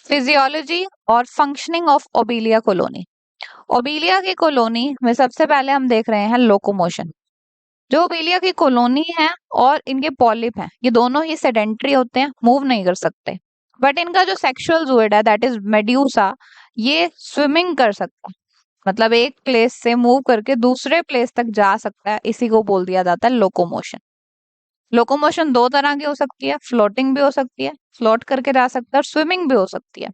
Physiology और functioning of Obelia colony. Obelia की colony में सबसे पहले हम देख रहे हैं लोकोमोशन। जो ओबेलिया की कॉलोनी है और इनके पॉलिप हैं, ये दोनों ही सेडेंटरी होते हैं, मूव नहीं कर सकते। बट इनका जो सेक्सुअल जुएड है, दैट इज मेड्यूसा, ये स्विमिंग कर सकता है। मतलब एक प्लेस से मूव करके दूसरे प्लेस तक जा सकता है, इसी को बोल दिया जाता है लोकोमोशन। लोकोमोशन दो तरह की हो सकती है, फ्लोटिंग भी हो सकती है, फ्लोट करके जा सकता है, और स्विमिंग भी हो सकती है।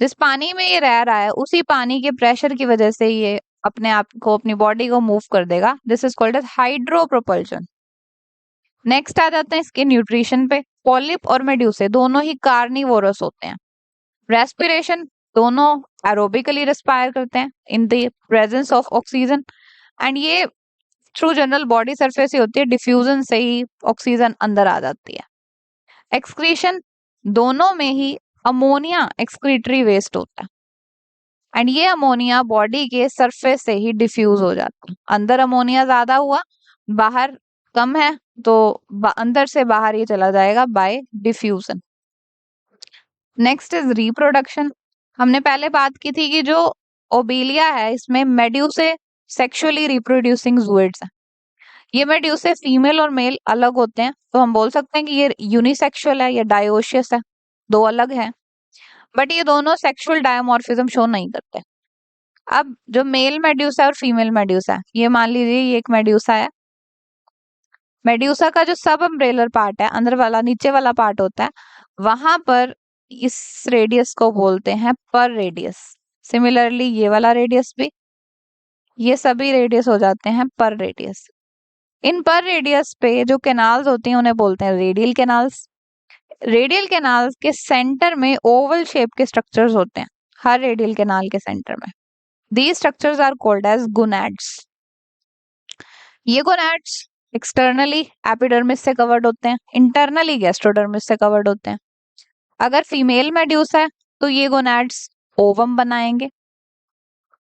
जिस पानी में ये रह रहा है, उसी पानी के प्रेशर की वजह से ये अपने आप को, अपनी बॉडी को मूव कर देगा। This is called as hydro propulsion. Next आ जाते हैं इसके न्यूट्रिशन पे। पॉलिप और मेड्यूसे दोनों ही कार्निवोरस होते हैं। रेस्पिरेशन, दोनों एरोबिकली रेस्पायर करते हैं in the presence of oxygen, and ये थ्रू जनरल बॉडी सरफेस ही होती है, डिफ्यूजन से ही ऑक्सीजन अंदर आ जाती है। एक्सक्रीशन, दोनों में ही अमोनिया एक्सक्रीटरी वेस्ट होता है, एंड ये अमोनिया बॉडी के सरफेस से ही डिफ्यूज हो जाता है। अंदर अमोनिया ज्यादा हुआ, बाहर कम है, तो अंदर से बाहर ये चला जाएगा bye diffusion. Next is reproduction. हमने पहले बात की थी कि जो ओबेलिया है, इसमें मेड्यूसे सेक्सुअली रिप्रोड्यूसिंग जूइड्स हैं। ये मेड्यूसे फीमेल और मेल अलग होते हैं, तो हम बोल सकते हैं कि ये यूनिसेक्सुअल है या डायोशियस है, दो अलग है। बट ये दोनों सेक्सुअल डायमॉर्फिज्म शो नहीं करते। अब जो मेल मेड्यूसा और फीमेल मेड्यूसा है, ये मान लीजिए ये एक मेड्यूसा है। मेड्यूसा का जो सब अम्ब्रेलर पार्ट है, अंदर वाला नीचे वाला पार्ट होता है, वहां पर इस रेडियस को बोलते हैं पर रेडियस। सिमिलरली ये वाला रेडियस भी, ये सभी रेडियस हो जाते हैं पर रेडियस। इन पर रेडियस पे जो कैनाल्स होती हैं, उन्हें बोलते हैं रेडियल कैनाल्स। रेडियल कैनाल्स के सेंटर में ओवल शेप के स्ट्रक्चर्स होते हैं, हर रेडियल कैनाल के सेंटर में। These structures are called as gonads. ये गोनाड्स एक्सटर्नली एपिडर्मिस से कवर्ड होते हैं, इंटरनली गैस्ट्रोडर्मिस से कवर्ड होते हैं। अगर फीमेल मेड्यूसा है तो ये गोनाड्स ओवम बनाएंगे,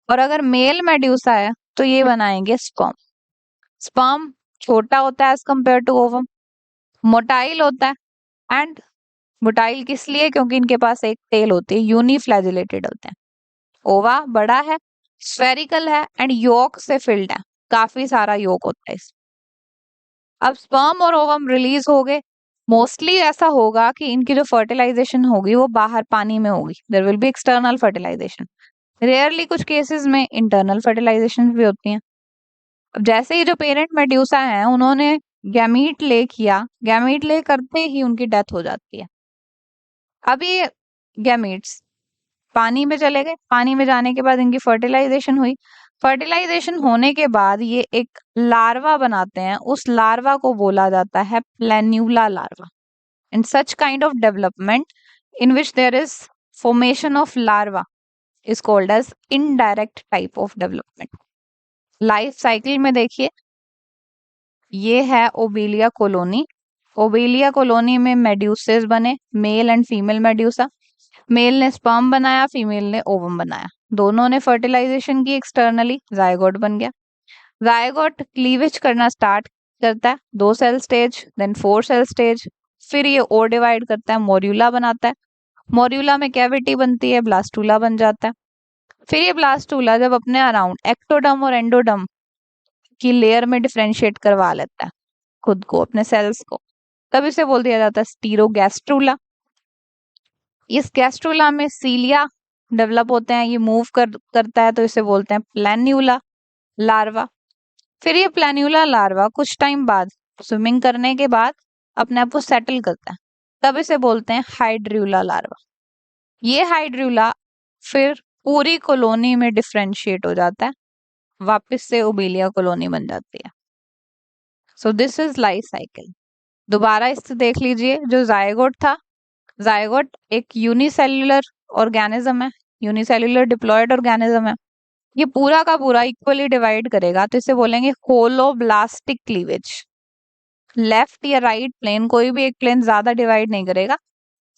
और अगर मेल मेड्यूसा है तो ये बनाएंगे स्पर्म। स्पर्म छोटा होता है as compare to ovum, motile होता है, एंड मोटाइल किस लिए? क्योंकि इनके पास एक टेल होती है, यूनिफ्लैजिलेटेड होते हैं। ओवा बड़ा है, स्फेरिकल है, एंड योक से फिल्ड है, काफी सारा योक होता है इसमें। अब स्पर्म और ओवम रिलीज हो गए। मोस्टली ऐसा होगा कि इनकी जो फर्टिलाइजेशन होगी वो बाहर पानी में होगी, there will be external fertilization. Rarely कुछ केसेस में इंटरनल फर्टिलाइजेशन भी होती हैं। अब जैसे ही जो पेरेंट मेड्यूसा हैं, उन्होंने गैमीट ले किया, गैमीट ले करते ही उनकी डेथ हो जाती है। अब ये गैमीट्स पानी में चले गए, पानी में जाने के बाद इनकी फर्टिलाइजेशन हुई। फर्टिलाइजेशन होने के बाद ये एक लार्वा बनाते हैं, उस लार्वा को बोला जाता है planula larva. In such kind of development in which there is formation of larva is called as indirect type of development. Life cycle में देखिए, ये है ओबेलिया कॉलोनी। ओबेलिया कॉलोनी में मेड्यूसेस बने, male and female medusa. Male ने sperm बनाया, female ने ovum बनाया, दोनों ने फर्टिलाइजेशन की एक्सटर्नली, जायगोट बन गया। जायगोट क्लीवेज करना स्टार्ट करता है, 2 cell stage, then 4 cell stage, फिर ये और डिवाइड करता है, मोर्यूला बनाता है। मोर्यूला में कैविटी बनती है, ब्लास्टूला बन जाता है। फिर ये ब्लास्टूला जब अपने अराउंड एक्टोडर्म और एंडोडर्म की लेयर में डिफरेंशिएट करवा लेता है खुद को, अपने सेल्स को, तब इसे बोल दिया जाता है स्टीरोगैस्ट्रूला। इस गैस्ट्रूला में सीलिया डेवलप होते हैं, ये मूव करता है, तो इसे बोलते हैं प्लेन्यूला लार्वा। फिर ये प्लेन्यूला लार्वा कुछ टाइम बाद स्विमिंग करने के बाद अपने आप को सेटल करता है, तब इसे बोलते हैं हाइड्र्यूला लार्वा। ये हाइड्र्यूला फिर पूरी कॉलोनी में डिफरेंशिएट हो जाता है, वापस से ओबेलिया कॉलोनी बन जाती है। So this is life cycle. दोबारा इससे देख लीजिए, जो जायगोट था, जायगोट एक यूनिसेल्युलर ऑर्गेनिज्म है, यूनिसेल्युलर डिप्लॉयड ऑर्गेनिज्म है। ये पूरा का पूरा इक्वली डिवाइड करेगा, तो इसे बोलेंगे होलोब्लास्टिक क्लीवेज। लेफ्ट या राइट प्लेन, कोई भी एक प्लेन ज्यादा डिवाइड नहीं करेगा,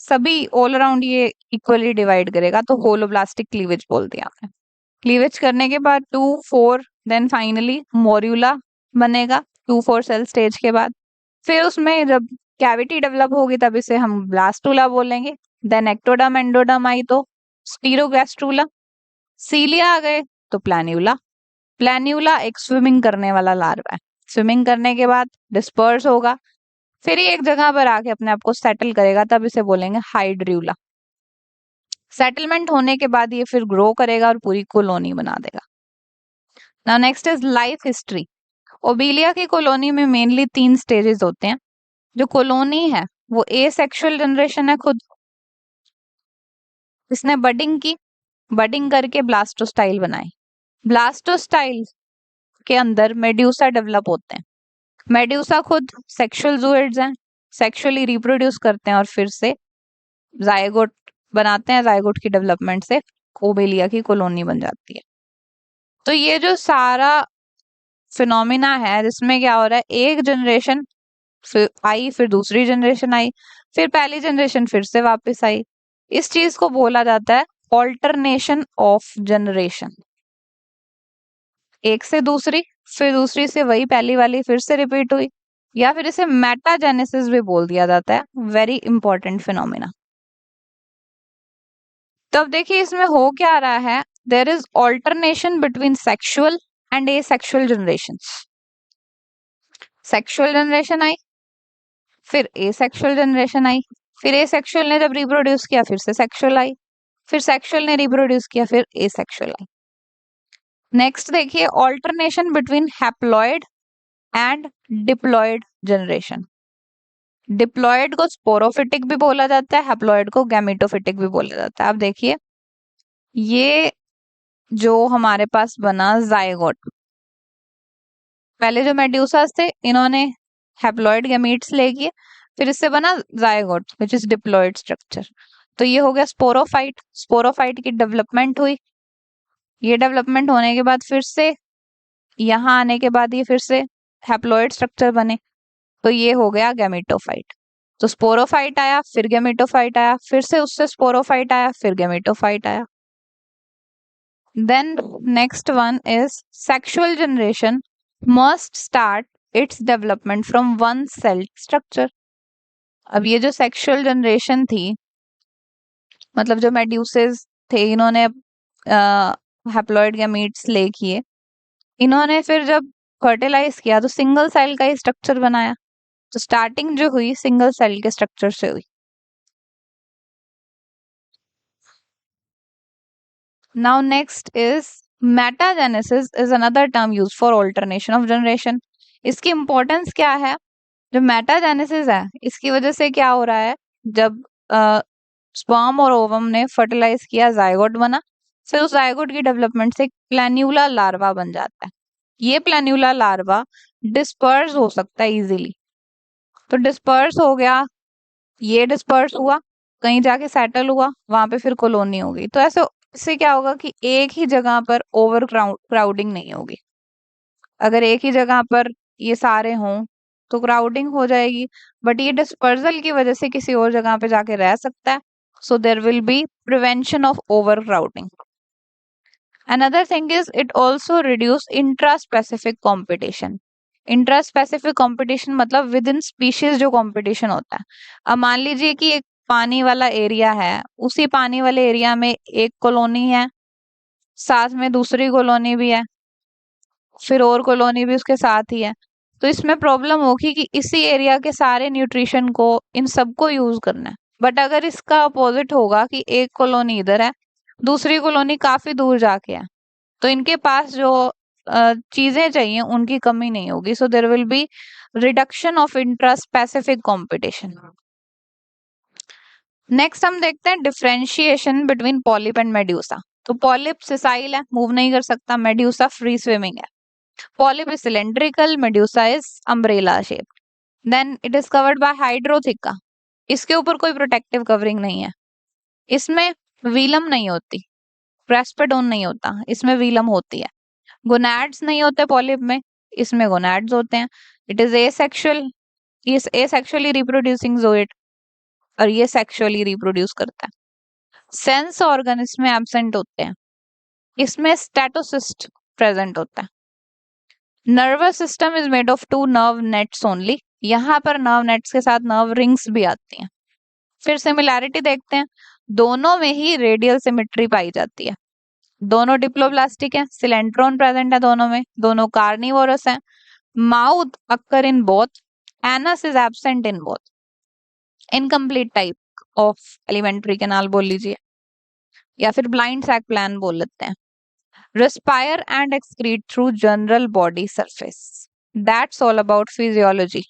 सभी ऑल अराउंड ये इक्वली डिवाइड करेगा, तो होलोब्लास्टिक क्लीवेज बोल दिया आपने। क्लीवेज करने के बाद 2, 4, देन फाइनली मोर्यूला बनेगा 2-4 सेल स्टेज के बाद। फिर उसमें जब कैविटी डेवलप होगी, तब इसे हम ब्लास्टूला बोलेंगे। देन एक्टोडर्म एंडोडर्म आई तो स्टीरोगैस्ट्रूला, सीलिया आ गए तो प्लैन्यूला। प्लैन्यूला एक स्विमिंग करने वाला लार्वा है। स्विमिंग करने के बाद डिस्पर्स होगा, फिर ये एक जगह पर आके अपने आप को सेटल करेगा, तब इसे बोलेंगे हाइड्र्यूला। सेटलमेंट होने के बाद ये फिर ग्रो करेगा और पूरी कॉलोनी बना देगा। Now next is life history. Obelia की कॉलोनी में मेनली 3 स्टेजेस होते हैं। जो कॉलोनी है वो एसेक्सुअल जनरेशन है खुद, इसने बडिंग की, बडिंग करके ब्लास्टोस्टाइल बनाए। ब्लास्टोस्टाइल के अंदर मेड्यूसा डेवलप होते हैं। मेड्यूसा खुद सेक्सुअल जूइड्स हैं, सेक्सुअली रिप्रोड्यूस करते हैं और फिर से जायगोट बनाते हैं। जायगोट की डेवलपमेंट से ओबेलिया की कॉलोनी बन जाती है। तो ये जो सारा फिनोमिना है जिसमें क्या हो रहा है, एक जनरेशन आई, फिर दूसरी जनरेशन आई, फिर पहली जनरेशन फिर से वापस आई, इस चीज को बोला जाता है ऑल्टरनेशन ऑफ जनरेशन। एक से दूसरी, फिर दूसरी से वही पहली वाली फिर से रिपीट हुई, या फिर इसे मेटाजेनेसिस भी बोल दिया जाता है। Very important phenomena. तो अब देखिए इसमें हो क्या रहा है, there is alternation between sexual and asexual generations. Sexual generation आई, फिर एसेक्सुअल जनरेशन आई, फिर एसेक्सुअल ने जब रिप्रोड्यूस किया फिर से सेक्सुअल आई, फिर सेक्सुअल ने रिप्रोड्यूस किया फिर एसेक्सुअल आई। नेक्स्ट देखिए alternation between haploid and diploid generation. Diploid को स्पोरोफिटिक भी बोला जाता है, हैप्लॉइड को गैमेटोफिटिक भी बोला जाता है। अब देखिए ये जो हमारे पास बना जायगोट, पहले जो मेड्यूसास थे इन्होंने हैप्लॉइड गैमीट्स ले किए, फिर इससे बना zygote which is diploid structure. तो ये हो गया स्पोरोफाइट। स्पोरोफाइट की डेवलपमेंट हुई, ये डेवलपमेंट होने के बाद फिर से यहाँ आने के बाद ये फिर से हैप्लॉइड स्ट्रक्चर बने, तो ये हो गया गैमेटोफाइट। तो स्पोरोफाइट आया, फिर गैमेटोफाइट आया, फिर से उससे स्पोरोफाइट आया, फिर गैमेटोफाइट आया। Then next one is sexual generation must start its development from one cell structure. अब ये जो सेक्सुअल जनरेशन थी, मतलब जो मेड्यूसेस थे इन्होंने हैप्लॉइड गैमीट्स ले किए, इन्होंने फिर जब फर्टिलाइज किया तो सिंगल सेल का ही स्ट्रक्चर बनाया। तो स्टार्टिंग जो हुई सिंगल सेल के स्ट्रक्चर से हुई। Now next is metagenesis is another term use for alternation of generation. इसकी इंपॉर्टेंस क्या है, जो मेटाजेनेसिस है इसकी वजह से क्या हो रहा है, जब स्पर्म और ओवम ने फर्टिलाइज किया जायगोट बना, फिर उस जायगोट की डेवलपमेंट से प्लैन्यूला लार्वा बन जाता है। ये प्लैन्यूला लार्वा डिस्पर्स हो सकता है इजीली, तो डिस्पर्स हो गया, ये डिस्पर्स हुआ, कहीं जाके सेटल हुआ, वहां पे फिर कॉलोनी हो गई। तो ऐसे इससे क्या होगा कि एक ही जगह पर ओवर क्राउडिंग नहीं होगी। अगर एक ही जगह पर ये सारे हों तो क्राउडिंग हो जाएगी, बट ये डिस्पर्सल की वजह से किसी और जगह पे जाके रह सकता है। So there will be prevention of over crowding. Another thing is it also reduce intra-specific competition. Intraspecific competition मतलब विद इन स्पीशीज जो कंपटीशन होता है। अब मान लीजिए कि एक पानी वाला एरिया है, उसी पानी वाले एरिया में एक कॉलोनी है, साथ में दूसरी कॉलोनी भी है, फिर और कॉलोनी भी उसके साथ ही है। तो इसमें प्रॉब्लम होगी कि इसी एरिया के सारे न्यूट्रिशन को इन सबको यूज करना है। बट अगर इसका अपोजिट होगा कि एक कॉलोनी इधर है, दूसरी कॉलोनी काफी दूर जाके है, तो इनके पास जो चीजें चाहिए उनकी कमी नहीं होगी। So there will be reduction of intra specific competition. Next हम देखते हैं differentiation between polyp and medusa. तो पॉलिप सिसाइल है, मूव नहीं कर सकता, मेड्यूसा फ्री स्विमिंग है। Polyp is cylindrical, medusa is umbrella shape. Then it is covered by hydrotheca, इसके ऊपर कोई प्रोटेक्टिव कवरिंग नहीं है। इसमें वीलम नहीं होती, क्रेस्पेडोन नहीं होता, इसमें वीलम होती है। गोनैड्स नहीं होते पॉलिप में, इसमें गोनैड्स होते हैं। It is asexual, is asexually reproducing zooid, और ये सेक्सुअली रिप्रोड्यूस करता है। सेंस ऑर्गन इसमें एब्सेंट होते हैं, इसमें स्टेटोसिस्ट प्रेजेंट होता है। Nervous system is made of 2 nerve nets only, यहाँ पर नर्व नेट्स के साथ नर्व रिंग्स भी आती हैं। फिर सिमिलैरिटी देखते हैं, दोनों में ही रेडियल सिमेट्री पाई जाती है, दोनों डिप्लोब्लास्टिक है, सिलेंट्रोन प्रेजेंट है दोनों में, दोनों कार्निवोरस हैं, mouth occur in both, anus is absent in both, incomplete type of alimentary canal बोल लीजिए, या फिर ब्लाइंड सैक प्लान बोल लेते हैं। Respire and excrete through general body surface. That's all about physiology.